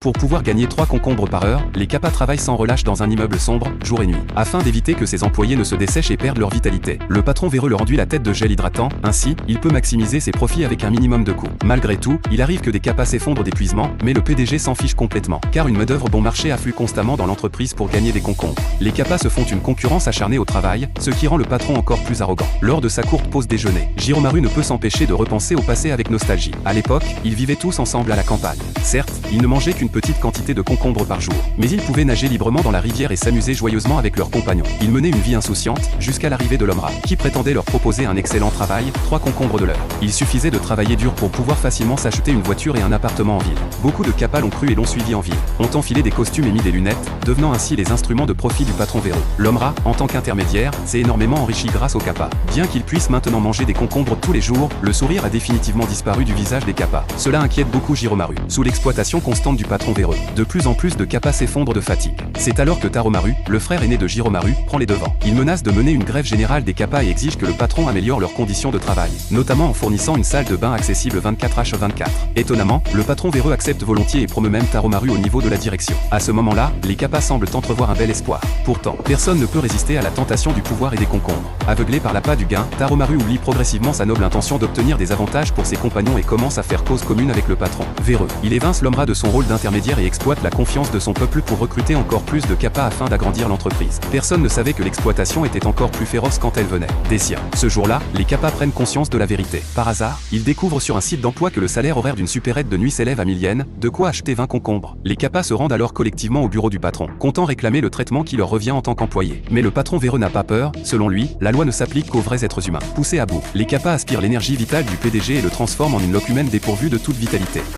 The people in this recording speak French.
Pour pouvoir gagner 3 concombres par heure, les CAPA travaillent sans relâche dans un immeuble sombre, jour et nuit, afin d'éviter que ses employés ne se dessèchent et perdent leur vitalité. Le patron véreux leur enduit la tête de gel hydratant, ainsi, il peut maximiser ses profits avec un minimum de coûts. Malgré tout, il arrive que des CAPA s'effondrent d'épuisement, mais le PDG s'en fiche complètement, car une main-d'œuvre bon marché afflue constamment dans l'entreprise pour gagner des concombres. Les CAPA se font une concurrence acharnée au travail, ce qui rend le patron encore plus arrogant. Lors de sa courte pause déjeuner, Giromaru ne peut s'empêcher de repenser au passé avec nostalgie. À l'époque, ils vivaient tous ensemble à la campagne. Certes, ils ne mangeaient qu'une petite quantité de concombres par jour, mais ils pouvaient nager librement dans la rivière et s'amuser joyeusement avec leurs compagnons. Ils menaient une vie insouciante, jusqu'à l'arrivée de l'homme rat, qui prétendait leur proposer un excellent travail, 3 concombres de l'heure. Il suffisait de travailler dur pour pouvoir facilement s'acheter une voiture et un appartement en ville. Beaucoup de CAPA l'ont cru et l'ont suivi en ville, ont enfilé des costumes et mis des lunettes, devenant ainsi les instruments de profit du patron véreux. L'homme rat, en tant qu'intermédiaire, s'est énormément enrichi grâce aux CAPA. Bien qu'il puisse maintenant manger des concombres tous les jours, le sourire a définitivement disparu du visage des CAPA. Cela inquiète beaucoup Giromaru. Sous l'exploitation constante du patron véreux, de plus en plus de CAPA s'effondrent de fatigue. C'est alors que Taromaru, le frère aîné de Giromaru, prend les devants. Il menace de mener une grève générale des CAPA et exige que le patron améliore leurs conditions de travail, notamment en fournissant une salle de bain accessible 24h24. Étonnamment, le patron véreux accepte volontiers et promeut même Taromaru au niveau de la direction. À ce moment-là, les CAPA semblent entrevoir un bel espoir. Pourtant, personne ne peut résister à la tentation du pouvoir et des concombres. Aveuglé par l'appât du gain, Taromaru oublie progressivement sa noble intention d'obtenir des avantages pour ses compagnons et commence à faire cause commune avec le patron véreux. Il évince l'homme rat de son rôle d'intermédiaire et exploite la confiance de son peuple pour recruter encore plus de CAPA afin d'agrandir l'entreprise. Personne ne savait que l'exploitation était encore plus féroce quand elle venait des siens. Ce jour-là, les CAPA prennent conscience de la vérité. Par hasard, ils découvrent sur un site d'emploi que le salaire horaire d'une supérette de nuit s'élève à 1000 yens, de quoi acheter 20 concombres. Les CAPA se rendent alors collectivement au bureau du patron, comptant réclamer le traitement qui leur revient en tant qu'employés. Mais le patron véreux n'a pas peur, selon lui, la loi ne s'applique qu'aux vrais êtres humains. Poussés à bout, les CAPA aspirent l'énergie vitale du PDG et le transforment en une locumène dépourvue de toute vitalité.